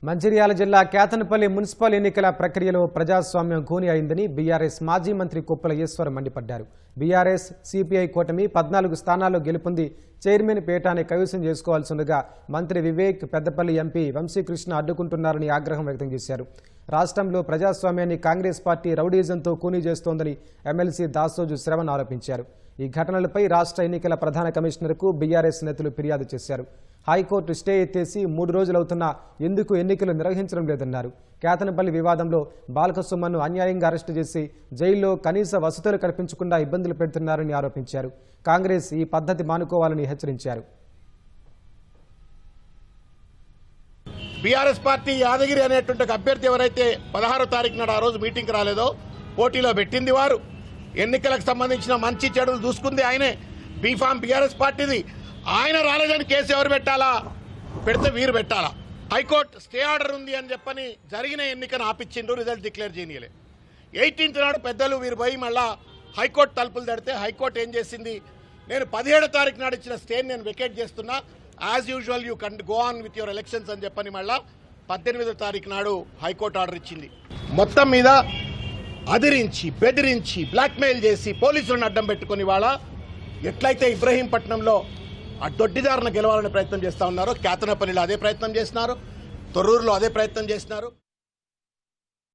మంచిర్యాల జిల్లా కేతనపల్లి మున్సిపల్ ఎన్నికల ప్రక్రియలో ప్రజాస్వామ్యం ఖూనీ అయిందని బీఆర్ఎస్ మాజీ మంత్రి కొప్పుల ఈశ్వర్ మండిపడ్డారు. బీఆర్ఎస్ సిపిఐ కూటమి 14 స్థానాల్లో గెలుపొంది చైర్మన్ పీఠాన్ని కైవసం చేసుకోవాల్సిందిగా మంత్రి వివేక్, పెద్దపల్లి ఎంపీ వంశీకృష్ణ అడ్డుకుంటున్నారని ఆగ్రహం వ్యక్తం చేశారు. రాష్ట్రంలో ప్రజాస్వామ్యాన్ని కాంగ్రెస్ పార్టీ రౌడీజంతో ఖూనీ చేస్తోందని ఎమ్మెల్సీ దాసోజు శ్రవణ్ ఆరోపించారు. ఈ ఘటనలపై రాష్ట్ర ఎన్నికల ప్రధాన కమిషనర్కు బీఆర్ఎస్ నేతలు ఫిర్యాదు చేశారు. హైకోర్టు స్టే ఎత్తేసి 3 రోజులవుతున్నా ఎందుకు ఎన్నికలు నిర్వహించడం లేదన్నారు. కేతనపల్లి వివాదంలో బాలకసుమన్ను అన్యాయంగా అరెస్టు చేసి జైల్లో కనీస వసతులు కల్పించకుండా ఇబ్బందులు పెడుతున్నారని ఆరోపించారు. కాంగ్రెస్ ఈ పద్ధతి మానుకోవాలని హెచ్చరించారు. బీఆర్ఎస్ పార్టీ యాదగిరి అనేటువంటి అభ్యర్థి ఎవరైతే 16వ తారీఖు నాడు ఆ రోజు మీటింగ్కి రాలేదో పోటీలో పెట్టింది వారు. ఎన్నికలకు సంబంధించిన మంచి చెడులు చూసుకుంది ఆయనే. బీఫామ్ బీఆర్ఎస్ పార్టీది. ఆయన రాలేదని కేసు ఎవరు పెట్టాలా? పెడితే వీరు పెట్టాలా? హైకోర్టు స్టే ఆర్డర్ ఉంది అని చెప్పని జరిగిన ఎన్నికను ఆపిచ్చిండ్రు, రిజల్ట్ డిక్లేర్ చేయనీయలే. 18th నాడు పెద్దలు వీరు పోయి మళ్ళా హైకోర్టు తలుపులు తడితే హైకోర్టు ఏం చేసింది? నేను 17వ తారీఖు నాడు ఇచ్చిన స్టేని నేను వెకేట్ చేస్తున్నా, as usual you can go on with your elections అని చెప్పని మళ్ళా 18వ తారీఖు నాడు హైకోర్టు ఆర్డర్ ఇచ్చింది. మొత్తం మీద అదిరించి, బెదిరించి, బ్లాక్మెయిల్ చేసి పోలీసులను అడ్డం పెట్టుకుని వాళ్ళ ఎట్లయితే ఇబ్రహీంపట్నంలో ఆ దొడ్డిదారును గెలవాలని ప్రయత్నం చేస్తూ ఉన్నారో కేతనపల్లిలో అదే ప్రయత్నం చేస్తున్నారు, తొర్రూరులో అదే ప్రయత్నం చేస్తున్నారు.